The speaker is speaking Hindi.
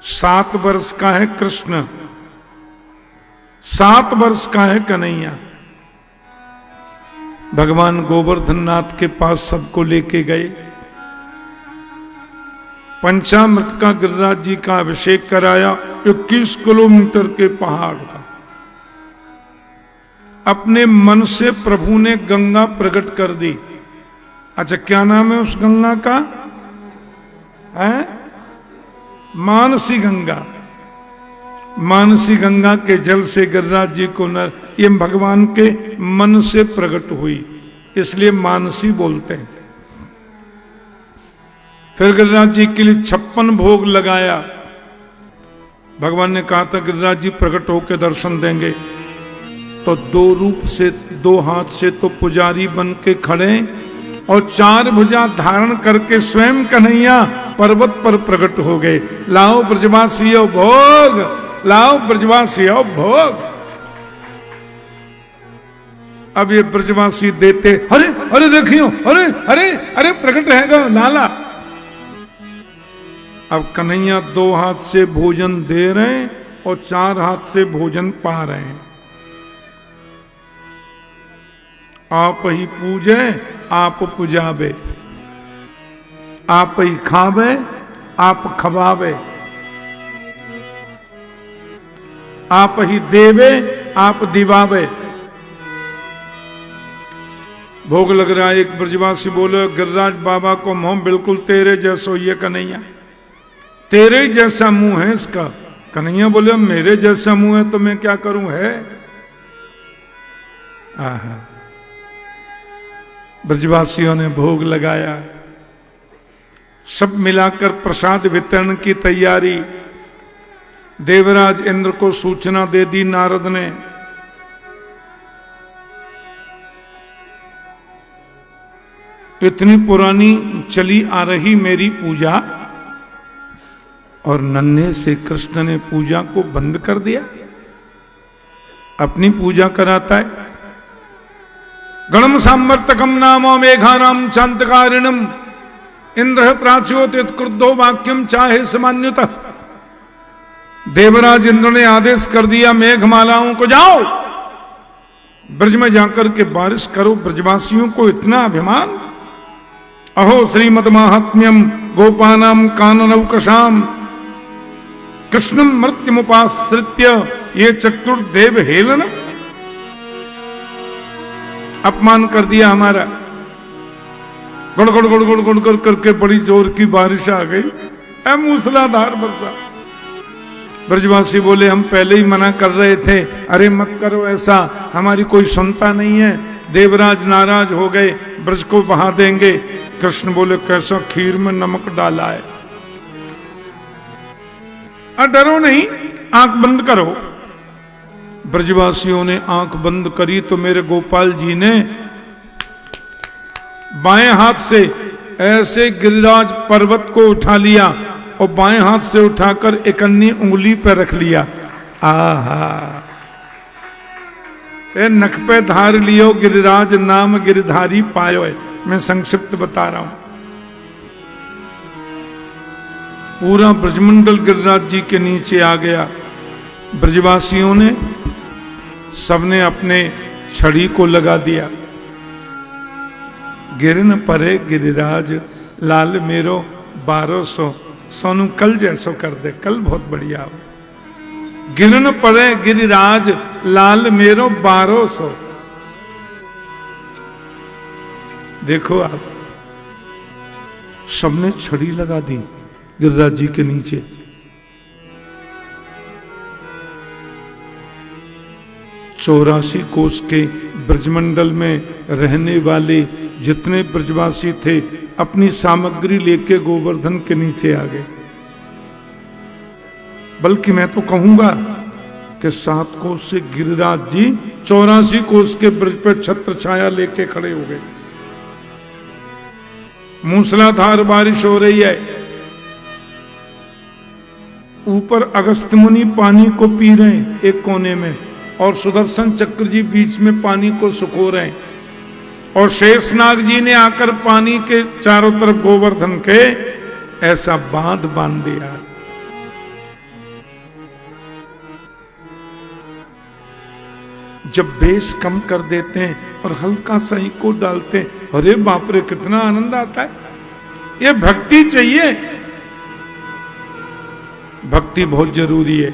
7 वर्ष का है कृष्ण, 7 वर्ष का है कन्हैया। भगवान गोवर्धन नाथ के पास सबको लेके गए। पंचामृत का गिरिराज जी का अभिषेक कराया। 21 किलोमीटर के पहाड़ का अपने मन से प्रभु ने गंगा प्रकट कर दी। अच्छा, क्या नाम है उस गंगा का? है मानसी गंगा। मानसी गंगा के जल से गिरिराज जी को ये भगवान के मन से प्रकट हुई, इसलिए मानसी बोलते हैं। फिर गिरिराज जी के लिए 56 भोग लगाया। भगवान ने कहा था गिरिराज जी प्रकट होकर दर्शन देंगे, तो 2 रूप से 2 हाथ से तो पुजारी बन के खड़े और 4 भुजा धारण करके स्वयं कन्हैया पर्वत पर प्रकट हो गए। लाओ ब्रजवासियों भोग, लाओ ब्रजवासियों भोग। अब ये ब्रजवासी देते, अरे अरे देखियो, अरे अरे अरे प्रकट रहेगा लाला। अब कन्हैया 2 हाथ से भोजन दे रहे हैं और 4 हाथ से भोजन पा रहे हैं। आप ही पूजे आप पुजावे, आप ही खावे आप खवावे, आप ही देवे आप दिवावे। भोग लग रहा है। एक ब्रजवासी बोले गिरिराज बाबा को मुंह बिल्कुल तेरे जैसो ये कन्हैया, तेरे ही जैसा मुंह है इसका। कन्हैया बोले मेरे जैसा मुंह है तो मैं क्या करूं है। आहा, ब्रजवासियों ने भोग लगाया। सब मिलाकर प्रसाद वितरण की तैयारी। देवराज इंद्र को सूचना दे दी नारद ने। इतनी पुरानी चली आ रही मेरी पूजा और नन्हे से कृष्ण ने पूजा को बंद कर दिया, अपनी पूजा कराता है। गणम सामर्थकम नामो मेघानाम चांतकारिणम इंद्र प्राच्योतित क्रुद्धो वाक्यम चाहे समान्युत। देवराज इंद्र ने आदेश कर दिया मेघमालाओं को जाओ ब्रज में जाकर के बारिश करो। ब्रजवासियों को इतना अभिमान। अहो श्रीमद महात्म्यम गोपानाम काननौकशाम कृष्णम मृत्युमुपाश्रित्य ये चतुर्देव हेलन। अपमान कर दिया हमारा। गुड़ गुड़ गुड़ गुड़ गुड़ कर करके बड़ी जोर की बारिश आ गई, मूसलाधार वर्षा। ब्रजवासी बोले हम पहले ही मना कर रहे थे, अरे मत करो ऐसा, हमारी कोई सुनता नहीं है। देवराज नाराज हो गए, ब्रज को बहा देंगे। कृष्ण बोले कैसा खीर में नमक डाला है। डरो नहीं, आंख बंद करो। ब्रजवासियों ने आंख बंद करी तो मेरे गोपाल जी ने बाएं हाथ से ऐसे गिरिराज पर्वत को उठा लिया और बाएं हाथ से उठाकर एक अन्य उंगली पर रख लिया। आहा, नख पे धार लियो गिरिराज नाम गिरधारी पायो है। मैं संक्षिप्त बता रहा हूं। पूरा ब्रजमंडल गिरिराज जी के नीचे आ गया। ब्रजवासियों ने सबने अपने छड़ी को लगा दिया। गिरन परे गिरिराज लाल मेरो 1200। सोनू कल जैसो कर दे, कल बहुत बढ़िया हो। गिरन परे गिरिराज लाल मेरो 1200। देखो आप, सबने छड़ी लगा दी गिरिराज जी के नीचे। चौरासी कोस के ब्रजमंडल में रहने वाले जितने ब्रजवासी थे अपनी सामग्री लेके गोवर्धन के नीचे आ गए। बल्कि मैं तो कहूंगा कि 7 कोस से गिरिराज जी 84 कोस के ब्रज पर छत्र छाया लेके खड़े हो गए। मूसलाधार बारिश हो रही है। ऊपर अगस्त मुनि पानी को पी रहे हैं एक कोने में, और सुदर्शन चक्र जी बीच में पानी को सुखो रहे हैं, और शेषनाग जी ने आकर पानी के चारों तरफ गोवर्धन के ऐसा बांध बांध दिया। जब बेस कम कर देते हैं और हल्का सा इको डालते हैं, अरे बाप रे कितना आनंद आता है। ये भक्ति चाहिए, भक्ति बहुत जरूरी है।